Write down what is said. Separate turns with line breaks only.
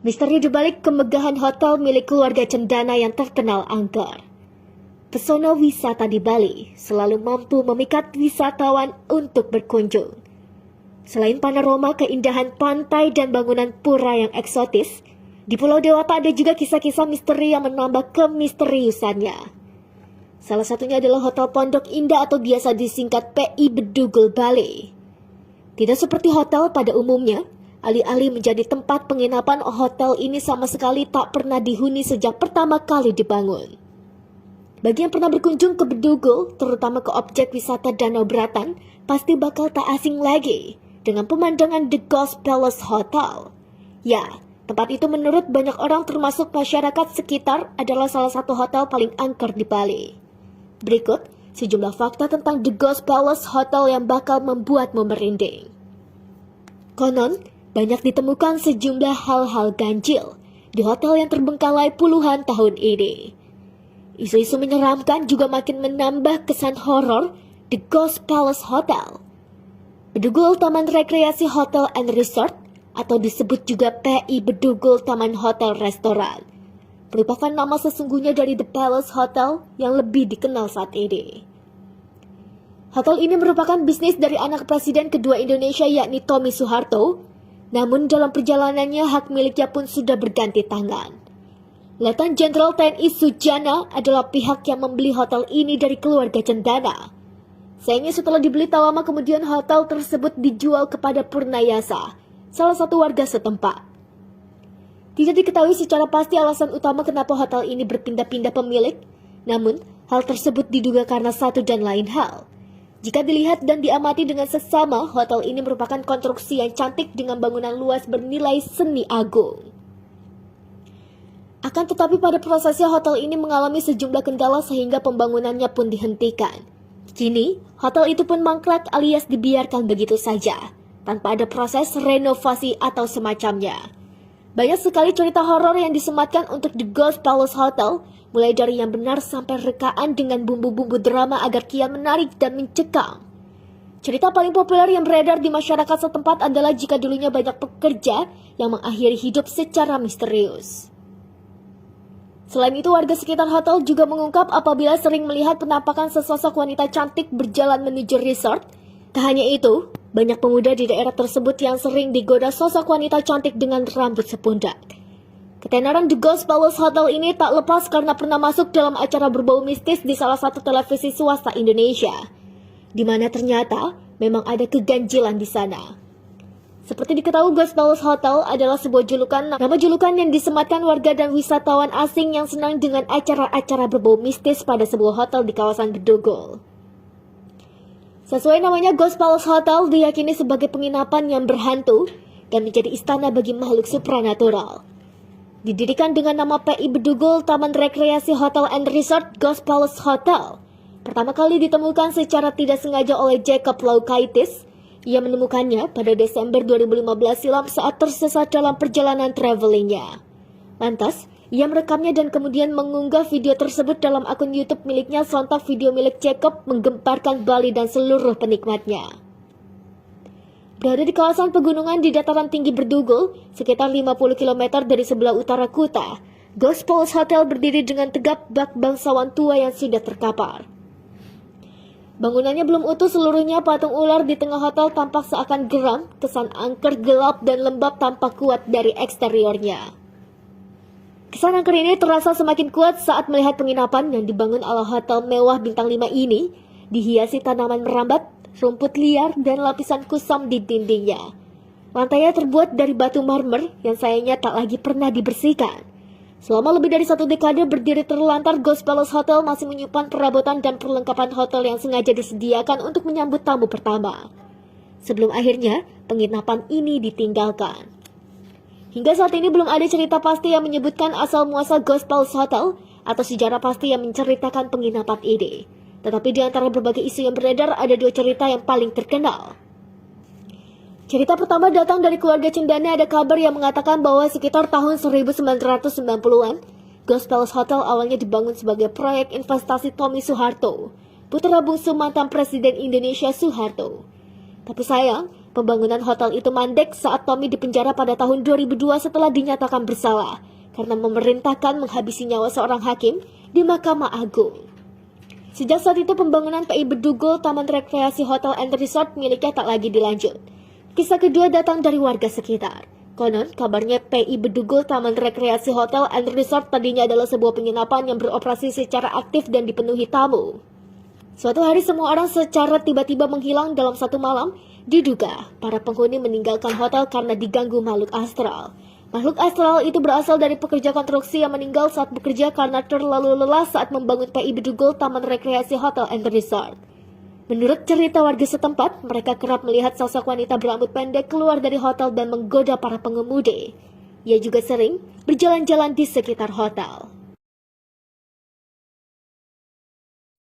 Misteri dibalik kemegahan hotel milik keluarga Cendana yang terkenal angker. Pesona wisata di Bali selalu mampu memikat wisatawan untuk berkunjung. Selain panorama keindahan pantai dan bangunan pura yang eksotis, di Pulau Dewata ada juga kisah-kisah misteri yang menambah kemisteriusannya. Salah satunya adalah Hotel Pondok Indah atau biasa disingkat PI Bedugul Bali. Tidak seperti hotel pada umumnya, alih-alih menjadi tempat penginapan, hotel ini sama sekali tak pernah dihuni sejak pertama kali dibangun. Bagi yang pernah berkunjung ke Bedugul, terutama ke objek wisata Danau Beratan, pasti bakal tak asing lagi dengan pemandangan The Ghost Palace Hotel. Ya, tempat itu menurut banyak orang termasuk masyarakat sekitar adalah salah satu hotel paling angker di Bali. Berikut sejumlah fakta tentang The Ghost Palace Hotel yang bakal membuatmu merinding. Konon, banyak ditemukan sejumlah hal-hal ganjil di hotel yang terbengkalai puluhan tahun ini. Isu-isu menyeramkan juga makin menambah kesan horor The Ghost Palace Hotel. Bedugul Taman Rekreasi Hotel and Resort atau disebut juga PI Bedugul Taman Hotel Restoran merupakan nama sesungguhnya dari The Palace Hotel yang lebih dikenal saat ini. Hotel ini merupakan bisnis dari anak Presiden kedua Indonesia yakni Tommy Soeharto. Namun dalam perjalanannya hak miliknya pun sudah berganti tangan. Letnan Jenderal TNI Sujana adalah pihak yang membeli hotel ini dari keluarga Cendana. Sayangnya setelah dibeli tak lama kemudian hotel tersebut dijual kepada Purnayasa, salah satu warga setempat. Tidak diketahui secara pasti alasan utama kenapa hotel ini berpindah-pindah pemilik, namun hal tersebut diduga karena satu dan lain hal. Jika dilihat dan diamati dengan seksama, hotel ini merupakan konstruksi yang cantik dengan bangunan luas bernilai seni agung. Akan tetapi pada prosesnya hotel ini mengalami sejumlah kendala sehingga pembangunannya pun dihentikan. Kini, hotel itu pun mangkrak alias dibiarkan begitu saja, tanpa ada proses renovasi atau semacamnya. Banyak sekali cerita horor yang disematkan untuk The Ghost Palace Hotel, mulai dari yang benar sampai rekaan dengan bumbu-bumbu drama agar kian menarik dan mencekam. Cerita paling populer yang beredar di masyarakat setempat adalah jika dulunya banyak pekerja yang mengakhiri hidup secara misterius. Selain itu, warga sekitar hotel juga mengungkap apabila sering melihat penampakan sesosok wanita cantik berjalan menuju resort. Tak hanya itu, banyak pemuda di daerah tersebut yang sering digoda sosok wanita cantik dengan rambut sepundak. Ketenaran The Ghost Palace Hotel ini tak lepas karena pernah masuk dalam acara berbau mistis di salah satu televisi swasta Indonesia, di mana ternyata memang ada keganjilan di sana. Seperti diketahui, Ghost Palace Hotel adalah sebuah nama julukan yang disematkan warga dan wisatawan asing yang senang dengan acara-acara berbau mistis pada sebuah hotel di kawasan Bedugul. Sesuai namanya, Ghost Palace Hotel diyakini sebagai penginapan yang berhantu dan menjadi istana bagi makhluk supranatural. Didirikan dengan nama PI Bedugul Taman Rekreasi Hotel and Resort Ghost Palace Hotel, pertama kali ditemukan secara tidak sengaja oleh Jacob Laukaitis. Ia menemukannya pada Desember 2015 silam saat tersesat dalam perjalanan travelingnya. Lantas, ia merekamnya dan kemudian mengunggah video tersebut dalam akun YouTube miliknya. Sontak video milik Jacob menggemparkan Bali dan seluruh penikmatnya. Berada di kawasan pegunungan di dataran tinggi Bedugul, sekitar 50 km dari sebelah utara Kuta, Ghost Palace Hotel berdiri dengan tegap bak bangsawan tua yang sudah terkapar. Bangunannya belum utuh seluruhnya, patung ular di tengah hotel tampak seakan geram, kesan angker gelap dan lembab tampak kuat dari eksteriornya. Kesan angker ini terasa semakin kuat saat melihat penginapan yang dibangun ala hotel mewah bintang 5 ini, dihiasi tanaman merambat, rumput liar, dan lapisan kusam di dindingnya. Lantainya terbuat dari batu marmer yang sayangnya tak lagi pernah dibersihkan. Selama lebih dari 1 dekade berdiri terlantar, Ghost Palace Hotel masih menyimpan perabotan dan perlengkapan hotel yang sengaja disediakan untuk menyambut tamu pertama. Sebelum akhirnya, penginapan ini ditinggalkan. Hingga saat ini belum ada cerita pasti yang menyebutkan asal-muasal Ghost Palace Hotel atau sejarah pasti yang menceritakan penginapan ini. Tetapi di antara berbagai isu yang beredar, ada 2 cerita yang paling terkenal. Cerita pertama datang dari keluarga Cendana. Ada kabar yang mengatakan bahwa sekitar tahun 1990-an, Ghost Palace Hotel awalnya dibangun sebagai proyek investasi Tommy Soeharto, putra bungsu mantan Presiden Indonesia Soeharto. Tapi sayang, Pembangunan hotel itu mandek saat Tommy dipenjara pada tahun 2002 setelah dinyatakan bersalah karena memerintahkan menghabisi nyawa seorang hakim di Mahkamah Agung. Sejak saat itu pembangunan PI Bedugul Taman Rekreasi Hotel and Resort miliknya tak lagi dilanjut. Kisah kedua datang dari warga sekitar. Konon, kabarnya PI Bedugul Taman Rekreasi Hotel and Resort tadinya adalah sebuah penginapan yang beroperasi secara aktif dan dipenuhi tamu. Suatu hari semua orang secara tiba-tiba menghilang dalam satu malam. Diduga, para penghuni meninggalkan hotel karena diganggu makhluk astral. Makhluk astral itu berasal dari pekerja konstruksi yang meninggal saat bekerja karena terlalu lelah saat membangun PI Bedugul Taman Rekreasi Hotel and Resort. Menurut cerita warga setempat, mereka kerap melihat sosok wanita berambut pendek keluar dari hotel dan menggoda para pengemudi. Ia juga sering berjalan-jalan di sekitar hotel.